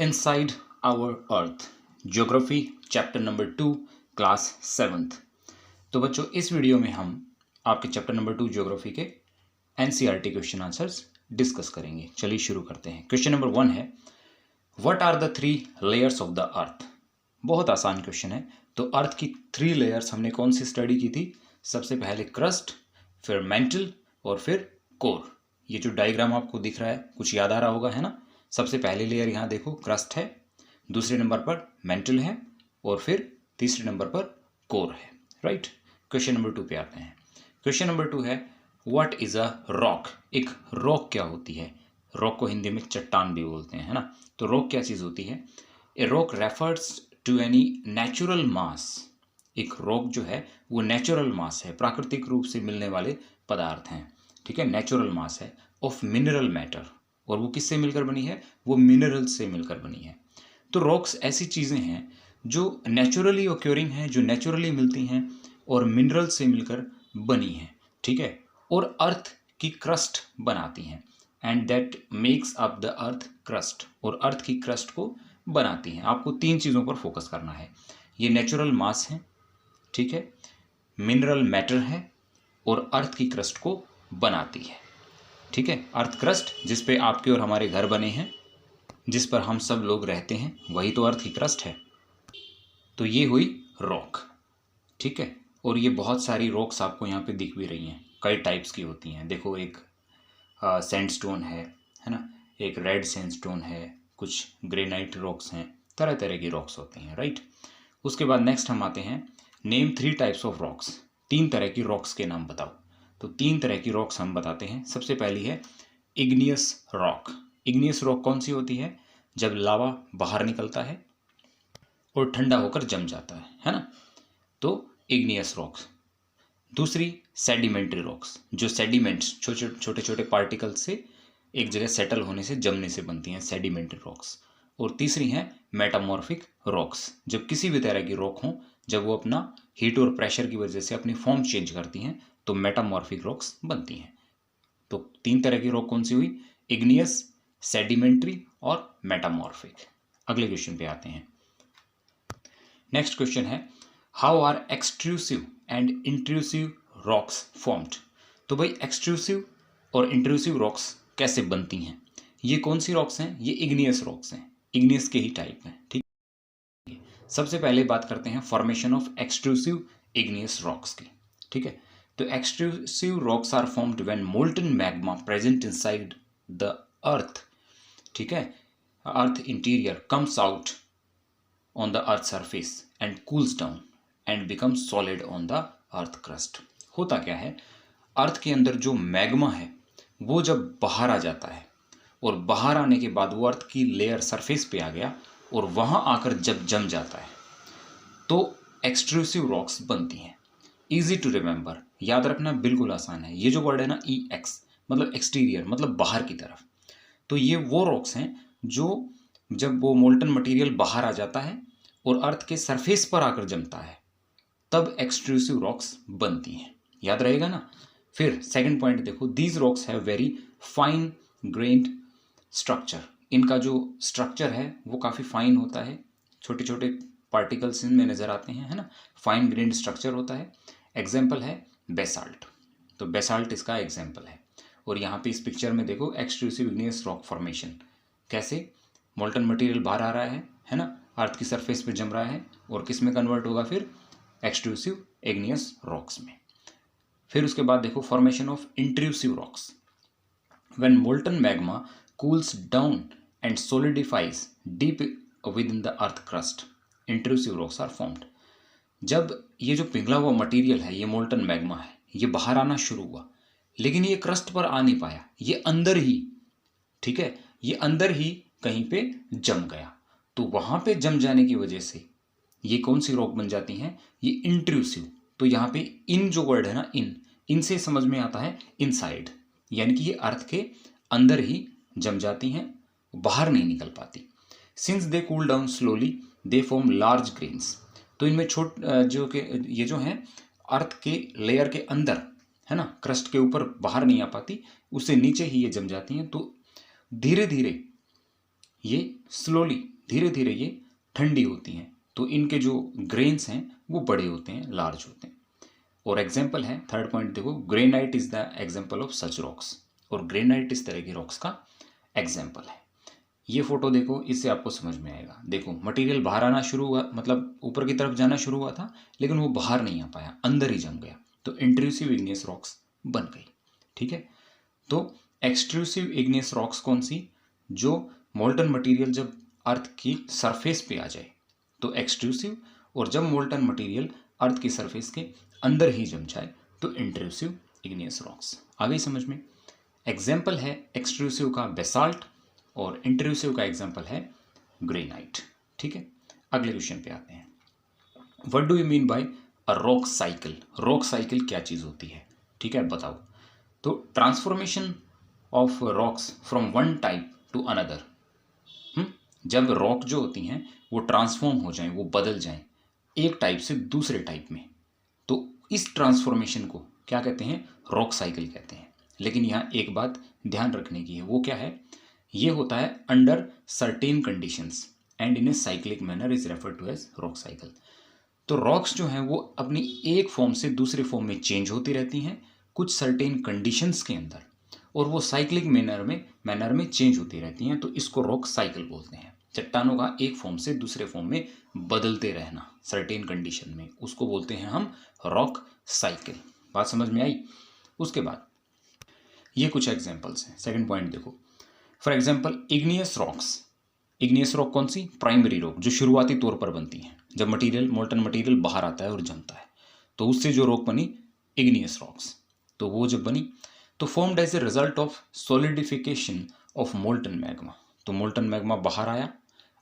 Inside our Earth, Geography chapter number 2, class 7th। तो बच्चों, इस वीडियो में हम आपके चैप्टर नंबर 2 ज्योग्राफी के एनसीईआरटी क्वेश्चन आंसर्स डिस्कस करेंगे। चलिए शुरू करते हैं। क्वेश्चन नंबर 1 है, what are the 3 layers of the earth. बहुत आसान क्वेश्चन है। तो अर्थ की 3 लेयर्स हमने कौन सी स्टडी की थी? सबसे पहले क्रस्ट, फिर मेंटल और फिर कोर। ये जो डायग्राम आपको दिख रहा है, कुछ याद आ रहा होगा, है ना। सबसे पहली लेयर यहाँ देखो क्रस्ट है, दूसरे नंबर पर मेंटल है और फिर तीसरे नंबर पर कोर है। राइट। क्वेश्चन नंबर 2 पे आते हैं। क्वेश्चन नंबर 2 है, व्हाट इज अ रॉक। एक रॉक क्या होती है? रॉक को हिंदी में चट्टान भी बोलते हैं, है ना। तो रॉक क्या चीज होती है? A rock refers to any natural mass. एक रॉक जो है वो नेचुरल मास है, प्राकृतिक रूप से मिलने वाले पदार्थ हैं। ठीक है, नेचुरल मास है ऑफ मिनरल मैटर। और वो किससे मिलकर बनी है? वो मिनरल से मिलकर बनी है। तो रॉक्स ऐसी चीज़ें हैं जो नेचुरली ओक्योरिंग हैं, जो नेचुरली मिलती हैं और मिनरल से मिलकर बनी हैं। ठीक है, और अर्थ की क्रस्ट बनाती हैं, and that makes up the earth crust. और अर्थ की क्रस्ट को बनाती हैं। आपको 3 चीज़ों पर फोकस करना है। ये नेचुरल मास है, ठीक है, मिनरल मैटर है और अर्थ की क्रस्ट को बनाती है। ठीक है, अर्थ क्रस्ट जिस पे आपके और हमारे घर बने हैं, जिस पर हम सब लोग रहते हैं, वही तो अर्थ की क्रस्ट है। तो ये हुई रॉक। ठीक है, और ये बहुत सारी रॉक्स आपको यहाँ पे दिख भी रही हैं, कई टाइप्स की होती हैं। देखो, एक सैंडस्टोन है ना, एक रेड सैंडस्टोन है, कुछ ग्रेनाइट रॉक्स हैं, तरह तरह की रॉक्स होती हैं। राइट। उसके बाद नेक्स्ट हम आते हैं, नेम 3 टाइप्स ऑफ रॉक्स। 3 तरह की रॉक्स के नाम बताओ। तो 3 तरह की रॉक्स हम बताते हैं। सबसे पहली है इग्नियस रॉक। इग्नियस रॉक कौन सी होती है? जब लावा बाहर निकलता है और ठंडा होकर जम जाता है ना, तो इग्नियस रॉक्स। दूसरी सेडिमेंट्री रॉक्स, जो सेडिमेंट्स छोटे छोटे पार्टिकल से एक जगह सेटल होने से, जमने से बनती हैं, सेडिमेंट्री रॉक्स। और तीसरी हैं मेटामॉर्फिक रॉक्स। जब किसी भी तरह की रॉक हो, जब वो अपना हीट और प्रेशर की वजह से अपनी फॉर्म चेंज करती हैं, तो मेटामॉर्फिक रॉक्स बनती हैं। तो 3 तरह की रॉक कौन सी हुई? इग्नियस, सेडिमेंट्री और मेटामॉर्फिक। अगले क्वेश्चन पे आते हैं। नेक्स्ट क्वेश्चन है, how are extrusive and intrusive rocks formed. तो भाई, एक्सट्रूसिव और इंट्रूसिव रॉक्स कैसे बनती हैं? ये कौन सी रॉक्स हैं? ये इग्नियस रॉक्स हैं, इग्नियस के ही टाइप हैं। ठीक है, सबसे पहले बात करते हैं formation of extrusive igneous rocks की। ठीक है, तो extrusive rocks are formed when molten magma present inside the earth. ठीक है, earth interior comes out on the earth surface and cools down and becomes solid on the earth crust. होता क्या है, अर्थ के अंदर जो मैग्मा है वो जब बाहर आ जाता है, और बाहर आने के बाद वो अर्थ की लेयर सरफेस पे आ गया और वहां आकर जब जम जाता है, तो एक्सट्रूसिव रॉक्स बनती हैं। इजी टू रिमेंबर, याद रखना बिल्कुल आसान है। ये जो वर्ड है ना, EX, मतलब एक्सटीरियर, मतलब बाहर की तरफ। तो ये वो रॉक्स हैं जो जब वो मोल्टन मटेरियल बाहर आ जाता है और अर्थ के सरफेस पर आकर जमता है, तब एक्सट्रूसिव रॉक्स बनती हैं। याद रहेगा ना। फिर सेकंड पॉइंट देखो, these rocks have very fine grand structure. इनका जो स्ट्रक्चर है वो काफ़ी फाइन होता है, छोटे छोटे पार्टिकल्स इनमें नज़र आते हैं, है ना। फाइन ग्रेन्ड स्ट्रक्चर होता है। एग्जाम्पल है बेसाल्ट। तो बेसाल्ट इसका एग्जाम्पल है। और यहाँ पे इस पिक्चर में देखो, एक्सट्रूसिव इग्नियस रॉक फॉर्मेशन। कैसे? मोल्टन मटेरियल बाहर आ रहा है ना, अर्थ की सरफेस पे जम रहा है, और किस में कन्वर्ट होगा फिर? एक्सट्रूसिव इग्नियस रॉक्स में। फिर उसके बाद देखो, formation of intrusive rocks. When molten magma cools down and solidifies deep within the earth crust, intrusive rocks are formed। जब ये जो पिघला हुआ मटेरियल है, ये मोल्टन मैग्मा है, ये बाहर आना शुरू हुआ, लेकिन ये क्रस्ट पर आ नहीं पाया, ये अंदर ही, ठीक है, ये अंदर ही कहीं पे जम गया। तो वहां पे जम जाने की वजह से ये कौन सी रॉक बन जाती हैं? ये इंट्रूसिव। तो यहाँ पे इन जो वर्ड है ना, इनसे समझ में आता है इनसाइड, यानी कि ये अर्थ के अंदर ही जम जाती हैं, बाहर नहीं निकल पाती। Since they cool down slowly they form large grains. तो इनमें ये जो हैं अर्थ के लेयर के अंदर, है ना, क्रस्ट के ऊपर बाहर नहीं आ पाती, उससे नीचे ही ये जम जाती हैं। तो धीरे धीरे ये स्लोली धीरे धीरे ये ठंडी होती हैं, तो इनके जो ग्रेन्स हैं वो बड़े होते हैं, लार्ज होते हैं। और एग्जाम्पल है, थर्ड पॉइंट देखो, granite is the example of such rocks, और ग्रेनाइट इस तरह की रॉक्स का एग्जाम्पल है। ये फोटो देखो, इससे आपको समझ में आएगा। देखो मटेरियल बाहर आना शुरू हुआ, मतलब ऊपर की तरफ जाना शुरू हुआ था, लेकिन वो बाहर नहीं आ पाया, अंदर ही जम गया, तो इंट्रूसिव इग्नियस रॉक्स बन गई। ठीक है, तो एक्सट्रूसिव इग्नियस रॉक्स कौन सी? जो मोल्टन मटेरियल जब अर्थ की सरफेस पे आ जाए तो एक्सट्रूसिव, और जब मोल्टन मटेरियल अर्थ की सरफेस के अंदर ही जम जाए तो इंट्रूसिव इग्नियस रॉक्स। आ गई समझ में? एग्जाम्पल है एक्सट्रूसिव का बेसाल्ट, और इंट्रूसिव का एग्जाम्पल है ग्रेनाइट। ठीक है, अगले क्वेश्चन पे आते हैं। What do you mean by a rock cycle? Rock cycle क्या चीज़ होती है? ठीक है, बताओ। तो transformation of rocks from one type two another. जब रॉक जो होती हैं वो ट्रांसफॉर्म हो जाएं, वो बदल जाएं एक टाइप से दूसरे टाइप में, तो इस ट्रांसफॉर्मेशन को क्या कहते हैं? रॉक साइकिल कहते हैं। लेकिन यहाँ एक बात ध्यान रखने की है, वो क्या है? ये होता है under certain conditions and in a cyclic manner is refer to as rock cycle. तो रॉक्स जो हैं वो अपनी एक फॉर्म से दूसरे फॉर्म में चेंज होती रहती हैं कुछ सर्टेन कंडीशंस के अंदर, और वो साइक्लिक मैनर में चेंज होती रहती हैं, तो इसको रॉक साइकिल बोलते हैं। चट्टानों का एक फॉर्म से दूसरे फॉर्म में बदलते रहना सर्टेन कंडीशन में, उसको बोलते हैं हम रॉक साइकिल। बात समझ में आई? उसके बाद ये कुछ एग्जांपल्स हैं। सेकंड पॉइंट देखो, for example igneous rocks. Igneous rock कौन सी? प्राइमरी रॉक, जो शुरुआती तौर पर बनती हैं जब मोल्टन मटेरियल बाहर आता है और जमता है, तो उससे जो रॉक बनी इग्नियस रॉक्स। तो वो जब बनी तो formed as a result of solidification of molten magma. तो मोल्टन मैग्मा बाहर आया,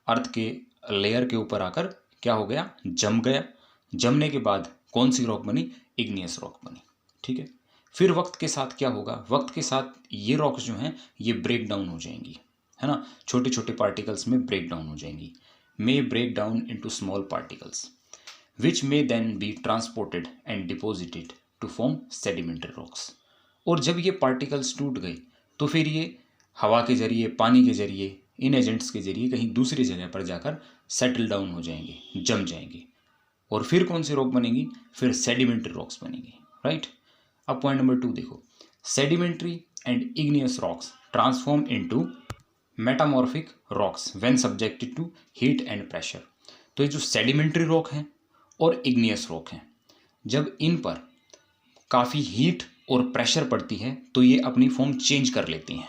अर्थ के लेयर के ऊपर आकर क्या हो गया? जम गया। जमने के बाद कौन सी रॉक बनी? इग्नियस रॉक बनी। ठीक है, फिर वक्त के साथ क्या होगा? वक्त के साथ ये रॉक्स जो हैं ये ब्रेक डाउन हो जाएंगी, है ना, छोटे छोटे पार्टिकल्स में ब्रेक डाउन हो जाएंगी। May break down into small particles which may then be transported and deposited to form sedimentary rocks. और जब ये पार्टिकल्स टूट गए तो फिर ये हवा के जरिए, पानी के जरिए, इन एजेंट्स के जरिए कहीं दूसरी जगह पर जाकर सेटल डाउन हो जाएंगे, जम जाएंगे, और फिर कौन सी रॉक बनेगी? फिर सेडिमेंट्री रॉक्स बनेगी। राइट। अब पॉइंट नंबर 2 देखो, sedimentary and igneous rocks transform into metamorphic rocks when subjected to heat and pressure. तो ये जो सेडिमेंट्री रॉक हैं और इग्नियस रॉक हैं, जब इन पर काफ़ी हीट और प्रेशर पड़ती है तो ये अपनी फॉर्म चेंज कर लेती हैं।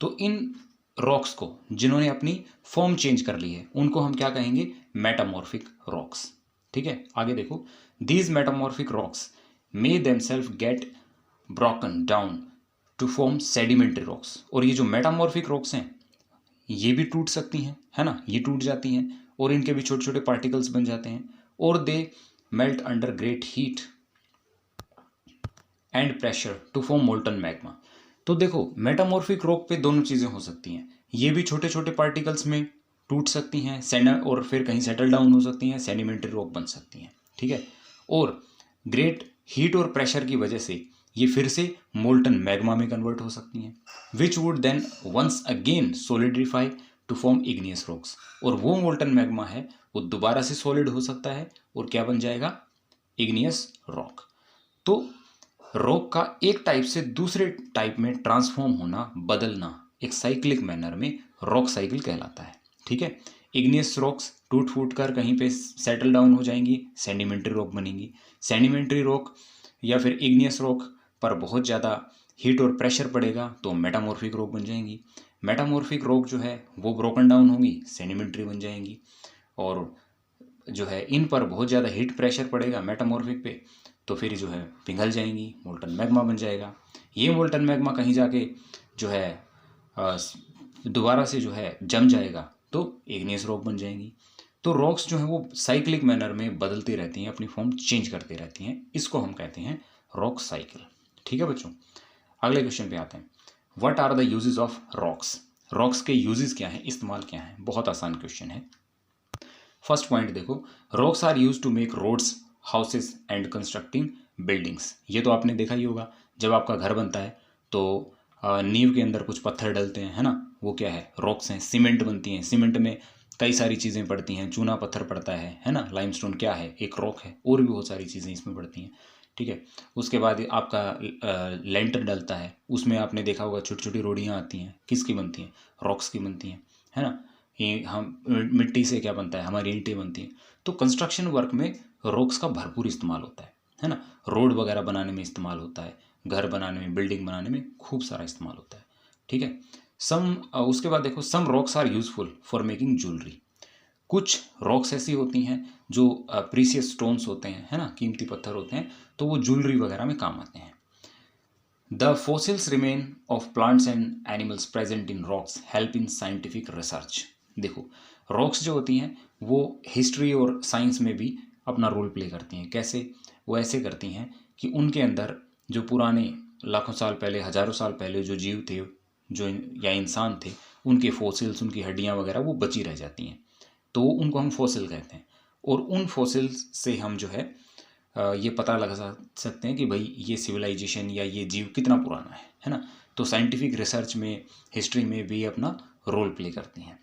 तो इन रॉक्स को जिन्होंने अपनी फॉर्म चेंज कर ली है उनको हम क्या कहेंगे? Metamorphic rocks. ठीक है, आगे देखो, these metamorphic rocks may themselves get broken down to form sedimentary rocks. और ये जो मेटामॉर्फिक रॉक्स हैं ये भी टूट सकती हैं, है ना, ये टूट जाती हैं और इनके भी छोटे छोटे पार्टिकल्स बन जाते हैं, और they melt under great heat and pressure to form molten magma. तो देखो मेटामॉर्फिक रॉक पे दोनों चीज़ें हो सकती हैं, ये भी छोटे छोटे पार्टिकल्स में टूट सकती हैं और फिर कहीं सेटल डाउन हो सकती हैं, सेडिमेंट्री रॉक बन सकती हैं। ठीक है, और ग्रेट हीट और प्रेशर की वजह से ये फिर से मोल्टन मैग्मा में कन्वर्ट हो सकती हैं, which would then once again solidify to form igneous rocks. और वो मोल्टन मैग्मा है वो दोबारा से सॉलिड हो सकता है और क्या बन जाएगा? Igneous rock. तो रॉक का एक टाइप से दूसरे टाइप में ट्रांसफॉर्म होना, बदलना एक साइक्लिक मैनर में रॉक साइकिल कहलाता है। ठीक है, इग्नियस रॉक्स टूट फूट कर कहीं पे सेटल डाउन हो जाएंगी, सेडिमेंट्री रॉक बनेंगी। सेडिमेंट्री रॉक या फिर इग्नियस रॉक पर बहुत ज़्यादा हीट और प्रेशर पड़ेगा तो मेटामॉर्फिक रॉक बन जाएंगी। मेटामॉर्फिक रॉक जो है वो ब्रोकन डाउन होंगी, सेडिमेंट्री बन जाएंगी। और जो है इन पर बहुत ज़्यादा हीट प्रेशर पड़ेगा मेटामॉर्फिक पे तो फिर जो है पिघल जाएंगी, मोल्टन मैग्मा बन जाएगा। ये मोल्टन मैग्मा कहीं जाके जो है दोबारा से जो है जम जाएगा तो इग्नियस रॉक बन जाएंगी। तो रॉक्स जो है वो साइक्लिक मैनर में बदलती रहती हैं, अपनी फॉर्म चेंज करती रहती हैं, इसको हम कहते हैं रॉक साइकिल। ठीक है बच्चों, अगले क्वेश्चन पे आते हैं। What are the uses of rocks? Rocks के यूजेस क्या हैं, इस्तेमाल क्या हैं? बहुत आसान क्वेश्चन है। फर्स्ट पॉइंट देखो, rocks are use to make roads, houses and constructing buildings. ये तो आपने देखा ही होगा, जब आपका घर बनता है तो नींव के अंदर कुछ पत्थर डलते हैं, है ना, वो क्या है, रॉक्स हैं। सीमेंट बनती हैं, सीमेंट में कई सारी चीज़ें पड़ती हैं, चूना पत्थर पड़ता है ना। लाइमस्टोन क्या है, एक रॉक है, और भी बहुत सारी चीज़ें इसमें पड़ती हैं, ठीक है। उसके बाद आपका लेंटर डलता है, उसमें आपने देखा होगा छोटी छोटी रोडियाँ आती हैं, किसकी बनती हैं, रॉक्स की बनती हैं, है ना। ये हम मिट्टी से क्या बनता है, हमारी ईंटें बनती हैं। तो कंस्ट्रक्शन वर्क में रॉक्स का भरपूर इस्तेमाल होता है ना। रोड वगैरह बनाने में इस्तेमाल होता है, घर बनाने में, बिल्डिंग बनाने में खूब सारा इस्तेमाल होता है, ठीक है। उसके बाद देखो, some rocks are useful for making jewellery. कुछ रॉक्स ऐसी होती हैं जो प्रीसियस स्टोन्स होते हैं, है ना, कीमती पत्थर होते हैं, तो वो ज्वेलरी वगैरह में काम आते हैं। The fossils remain of plants and animals present in rocks help in scientific research. देखो, रॉक्स जो होती हैं वो हिस्ट्री और साइंस में भी अपना रोल प्ले करती हैं। कैसे? वो ऐसे करती हैं कि उनके अंदर जो पुराने लाखों साल पहले, हजारों साल पहले जो जीव थे, जो या इंसान थे, उनके फॉसिल्स, उनकी हड्डियाँ वगैरह वो बची रह जाती हैं, तो उनको हम फॉसिल कहते हैं। और उन फॉसिल्स से हम जो है ये पता लगा सकते हैं कि भाई ये सिविलाइजेशन या ये जीव कितना पुराना है ना। तो साइंटिफिक रिसर्च में, हिस्ट्री में भी अपना रोल प्ले करती हैं।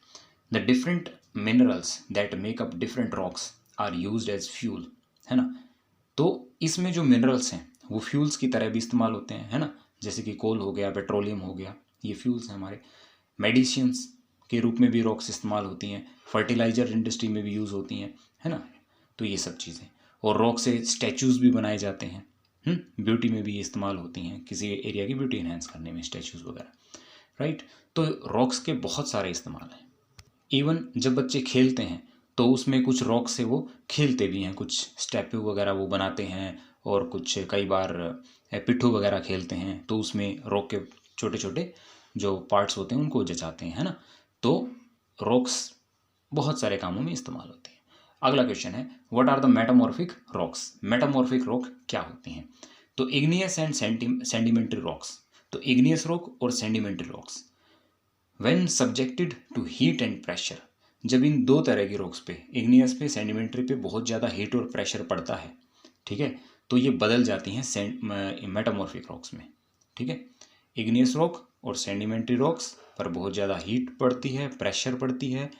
The different minerals that make up different rocks are used as fuel, है ना। तो इसमें जो मिनरल्स हैं वो फ्यूल्स की तरह भी इस्तेमाल होते हैं, है ना। जैसे कि कोल हो गया, पेट्रोलियम हो गया, ये फ्यूल्स हैं हमारे। मेडिसिन्स के रूप में भी रॉक्स इस्तेमाल होती हैं, फर्टिलाइजर इंडस्ट्री में भी यूज़ होती हैं, है ना। तो ये सब चीज़ें, और रॉक से स्टैचूज़ भी बनाए जाते हैं, ब्यूटी में भी इस्तेमाल होती हैं, किसी एरिया की ब्यूटी इन्हेंस करने में, स्टैचूज़ वगैरह, राइट। तो रॉक्स के बहुत सारे इस्तेमाल हैं। इवन जब बच्चे खेलते हैं तो उसमें कुछ रॉक से वो खेलते भी हैं, कुछ स्टैप्यू वगैरह वो बनाते हैं, और कुछ कई बार पिट्ठू वगैरह खेलते हैं, तो उसमें रॉक के छोटे छोटे जो पार्ट्स होते हैं उनको जचाते हैं, है ना। तो रॉक्स बहुत सारे कामों में इस्तेमाल होते हैं। अगला क्वेश्चन है, what are the metamorphic rocks. Metamorphic rock क्या होती हैं? तो इग्नियस एंड सेंडिमेंट्री रॉक्स। तो इग्नियस रॉक और sedimentary rocks when subjected to heat and pressure, जब इन दो तरह की रॉक्स पे, इग्नियस पे, सेंडिमेंट्री पे बहुत ज़्यादा हीट और प्रेशर पड़ता है, ठीक है, तो ये बदल जाती हैं मेटामॉर्फिक रॉक्स में, ठीक है। इग्नियस रॉक और सेंडिमेंट्री रॉक्स पर बहुत ज़्यादा हीट पड़ती है, प्रेशर पड़ती है,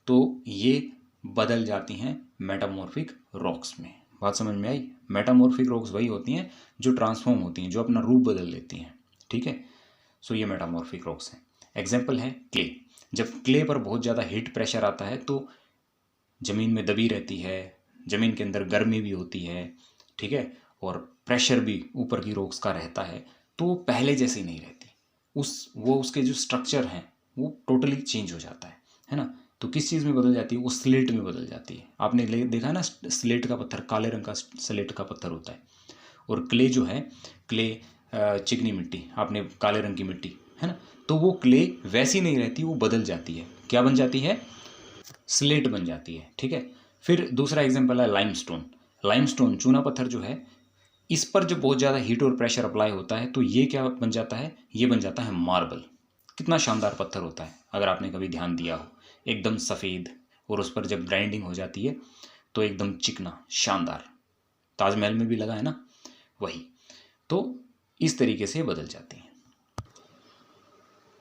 तो ये बदल जाती हैं मेटामॉर्फिक रॉक्स में। बात समझ में आई? मेटामॉर्फिक रॉक्स वही होती हैं जो ट्रांसफॉर्म होती हैं, जो अपना रूप बदल लेती हैं, ठीक है। सो ये मेटामॉर्फिक रॉक्स हैं। एग्जाम्पल है क्ले। जब क्ले पर बहुत ज़्यादा हीट प्रेशर आता है तो ज़मीन में दबी रहती है, ज़मीन के अंदर गर्मी भी होती है, ठीक है, और प्रेशर भी ऊपर की रॉक्स का रहता है, तो वो पहले जैसी नहीं रहती। उसके जो स्ट्रक्चर हैं वो टोटली चेंज हो जाता है ना। तो किस चीज़ में बदल जाती है? वो स्लेट में बदल जाती है। आपने देखा ना, स्लेट का पत्थर, काले रंग का स्लेट का पत्थर होता है, और क्ले जो है, क्ले चिकनी मिट्टी, आपने काले रंग की मिट्टी, है ना, तो वो क्ले वैसी नहीं रहती, वो बदल जाती है। क्या बन जाती है? स्लेट बन जाती है, ठीक है। फिर दूसरा एग्जांपल है लाइमस्टोन। लाइमस्टोन चूना पत्थर जो है, इस पर जब बहुत ज़्यादा हीट और प्रेशर अप्लाई होता है तो ये क्या बन जाता है? ये बन जाता है मार्बल। कितना शानदार पत्थर होता है, अगर आपने कभी ध्यान दिया हो, एकदम सफ़ेद, और उस पर जब ग्राइंडिंग हो जाती है तो एकदम चिकना, शानदार। ताजमहल में भी लगा है ना, वही। तो इस तरीके से बदल जाती हैं।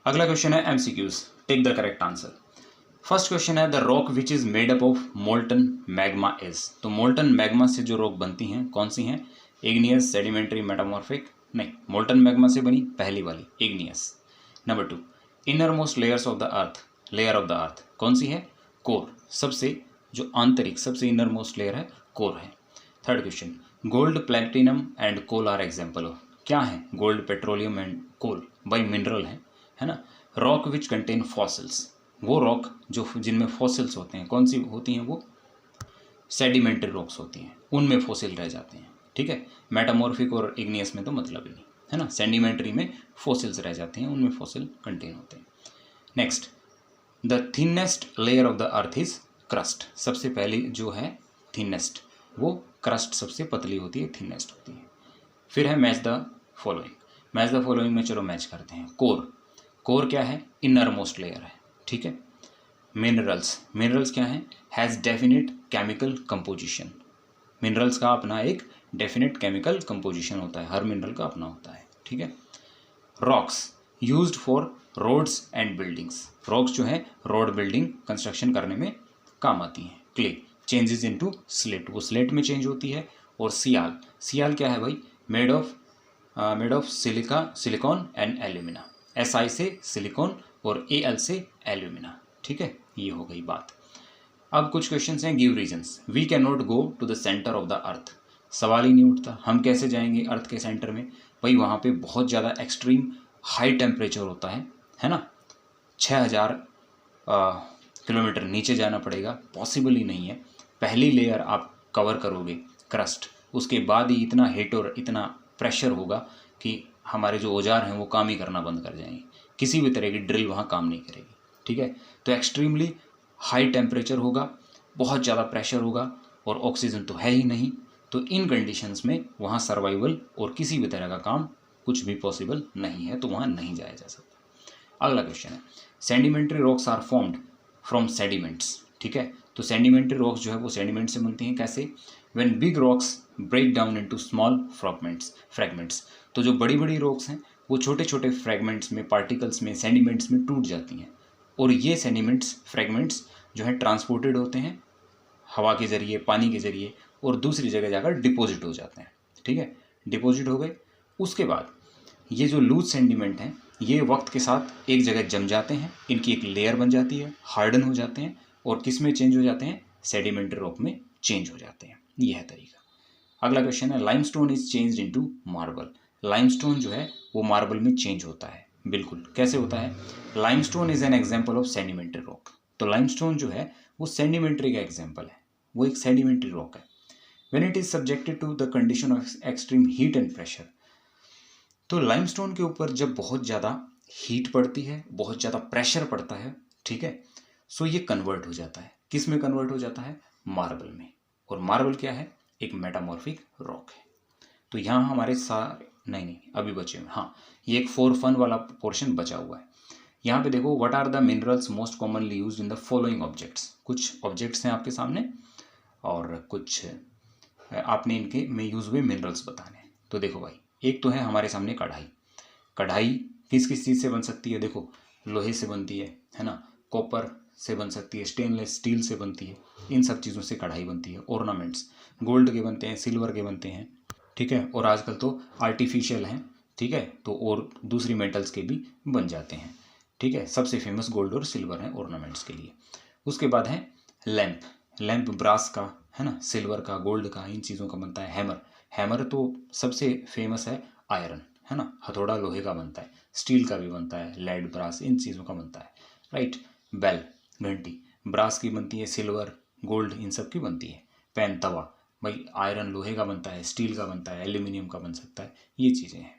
अगला क्वेश्चन है MCQs, take the correct answer. First question है, the rock which is made up of molten magma is. तो मोल्टन मैग्मा से जो रॉक बनती हैं कौन सी हैं? Igneous, sedimentary, metamorphic. नहीं, मोल्टन मैग्मा से बनी पहली वाली, igneous. Number 2, innermost layers of the earth, layer of the earth कौन सी है? कोर। सबसे जो आंतरिक, सबसे इनर मोस्ट लेयर है, कोर है। Third question, gold, platinum and coal are example of. क्या है? Gold, petroleum and coal by mineral है ना। रॉक विच कंटेन फॉसिल्स, वो रॉक जो जिनमें फॉसिल्स होते हैं, कौन सी होती हैं वो? सेडिमेंट्री रॉक्स होती हैं, उनमें फॉसिल रह जाते हैं, ठीक है। मेटामॉर्फिक और इग्नियस में तो मतलब ही नहीं, है ना। सेडिमेंट्री में फॉसिल्स रह जाते हैं, उनमें फॉसिल कंटेन होते हैं। Next, the thinnest layer of the earth is crust. सबसे पहली जो है थिनेस्ट, वो क्रस्ट सबसे पतली होती है, थिनेस्ट होती है। फिर है match the following. Match the following में चलो मैच करते हैं। कोर, कोर क्या है? इनर मोस्ट लेयर है, ठीक है। मिनरल्स, मिनरल्स क्या है? Has definite chemical composition. Minerals का अपना एक डेफिनेट केमिकल कंपोजिशन होता है, हर मिनरल का अपना होता है, ठीक है। Rocks used for roads and buildings, rocks जो है रोड बिल्डिंग कंस्ट्रक्शन करने में काम आती हैं। क्ले चेंजेस इनटू स्लेट, वो स्लेट में चेंज होती है। और सियाल, सियाल क्या है भाई, made of silicon and alumina, SI से सिलिकॉन और AL से एल्यूमिना। ठीक है, ये हो गई बात। अब कुछ क्वेश्चंस हैं, give reasons. We can not go to the centre of the earth, सवाल ही नहीं उठता, हम कैसे जाएंगे अर्थ के सेंटर में। भाई वहाँ पे बहुत ज़्यादा एक्सट्रीम हाई टेम्परेचर होता है ना, 6000 किलोमीटर नीचे जाना पड़ेगा, पॉसिबल ही नहीं है। पहली लेयर आप कवर करोगे क्रस्ट, उसके बाद ही इतना हीट और इतना प्रेशर होगा कि हमारे जो औजार हैं वो काम ही करना बंद कर जाएंगे, किसी भी तरह की ड्रिल वहाँ काम नहीं करेगी। ठीक है, तो एक्सट्रीमली हाई टेम्परेचर होगा, बहुत ज़्यादा प्रेशर होगा और ऑक्सीजन तो है ही नहीं। तो इन कंडीशंस में वहाँ सर्वाइवल और किसी भी तरह का काम कुछ भी पॉसिबल नहीं है, तो वहाँ नहीं जाया जा सकता। अगला क्वेश्चन है, sedimentary rocks are formed from sediments. ठीक है, तो सेडिमेंट्री रॉक्स जो है वो सेडिमेंट से बनती हैं। कैसे, when big rocks break down into small fragments, तो जो बड़ी बड़ी रॉक्स हैं वो छोटे छोटे फ्रैगमेंट्स में, पार्टिकल्स में, सेडिमेंट्स में टूट जाती हैं। और ये सेडिमेंट्स फ्रैगमेंट्स जो है ट्रांसपोर्टेड होते हैं हवा के ज़रिए, पानी के ज़रिए, और दूसरी जगह जाकर डिपॉजिट हो जाते हैं। ठीक है, डिपॉजिट हो गए, उसके बाद ये जो लूज सेडिमेंट हैं ये वक्त के साथ एक जगह जम जाते हैं, इनकी एक लेयर बन जाती है, हार्डन हो जाते हैं और किस में चेंज हो जाते हैं, सेडिमेंट्री रॉक में चेंज हो जाते हैं। यह है तरीका। अगला क्वेश्चन है, limestone is changed into marble. Limestone जो है वो मार्बल में चेंज होता है। बिल्कुल, कैसे होता है, limestone is an example of sedimentary rock. तो लाइमस्टोन जो है वो सेडिमेंट्री का एग्जांपल है, वो एक सेडिमेंट्री रॉक है। When it is subjected to the condition of extreme heat and pressure, तो लाइमस्टोन के ऊपर जब बहुत ज़्यादा हीट पड़ती है, बहुत ज़्यादा प्रेशर पड़ता है, ठीक है, सो ये कन्वर्ट हो जाता है, किस में कन्वर्ट हो जाता है, मार्बल में। और मार्बल क्या है, एक मेटामॉर्फिक रॉक है। तो यहाँ हमारे सारे नहीं अभी बचे हुए, हाँ ये एक फॉर फन वाला पोर्शन बचा हुआ है। यहाँ पे देखो, what are the minerals most commonly used in the following objects. कुछ ऑब्जेक्ट्स हैं आपके सामने और कुछ आपने इनके में यूज हुए मिनरल्स बताने हैं। तो देखो भाई, एक तो है हमारे सामने कढ़ाई। कढ़ाई किस किस चीज़ से बन सकती है, देखो लोहे से बनती है ना, कॉपर से बन सकती है, स्टेनलेस स्टील से बनती है, इन सब चीज़ों से कढ़ाई बनती है। ऑर्नामेंट्स गोल्ड के बनते हैं, सिल्वर के बनते हैं, ठीक है, और आजकल तो आर्टिफिशियल हैं, ठीक है, तो और दूसरी मेटल्स के भी बन जाते हैं। ठीक है, सबसे फेमस गोल्ड और सिल्वर हैं ऑर्नामेंट्स के लिए। उसके बाद है लैंप, लैंप ब्रास का है ना, सिल्वर का, गोल्ड का, इन चीज़ों का बनता है। हैमर, हैमर तो सबसे फेमस है, आयरन है ना, हथौड़ा लोहे का बनता है, स्टील का भी बनता है, लेड, ब्रास, इन चीज़ों का बनता है, राइट। बेल, घंटी, ब्रास की बनती है, सिल्वर, गोल्ड, इन सब की बनती है। पेन, तवा, भाई आयरन लोहे का बनता है, स्टील का बनता है, एल्यूमिनियम का बन सकता है, ये चीज़ें हैं।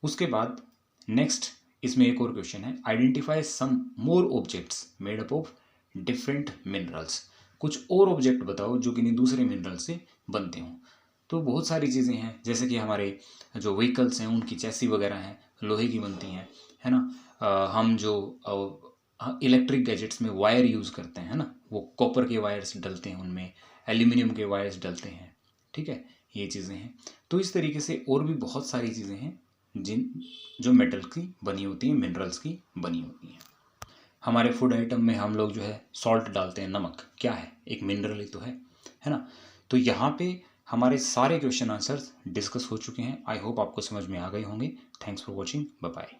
उसके बाद नेक्स्ट इसमें एक और क्वेश्चन है, identify some more objects made up of different minerals. कुछ और ऑब्जेक्ट बताओ जो किन्हीं दूसरे मिनरल से बनते हों। तो बहुत सारी चीज़ें हैं, जैसे कि हमारे जो व्हीकल्स हैं उनकी चैसी वगैरह हैं, लोहे की बनती हैं, है ना। हम जो इलेक्ट्रिक गैजेट्स में वायर यूज़ करते हैं, है ना, वो कॉपर के वायर्स डलते हैं उनमें, एल्यूमिनियम के वायर्स डलते हैं, ठीक है, ये चीज़ें हैं। तो इस तरीके से और भी बहुत सारी चीज़ें हैं जो मेटल की बनी होती हैं, मिनरल्स की बनी होती हैं। हमारे फूड आइटम में हम लोग जो है सॉल्ट डालते हैं, नमक क्या है, एक मिनरल ही तो है ना। तो यहाँ पे हमारे सारे क्वेश्चन आंसर्स डिस्कस हो चुके हैं। आई होप आपको समझ में आ गए होंगे। Thanks for watching, bye bye.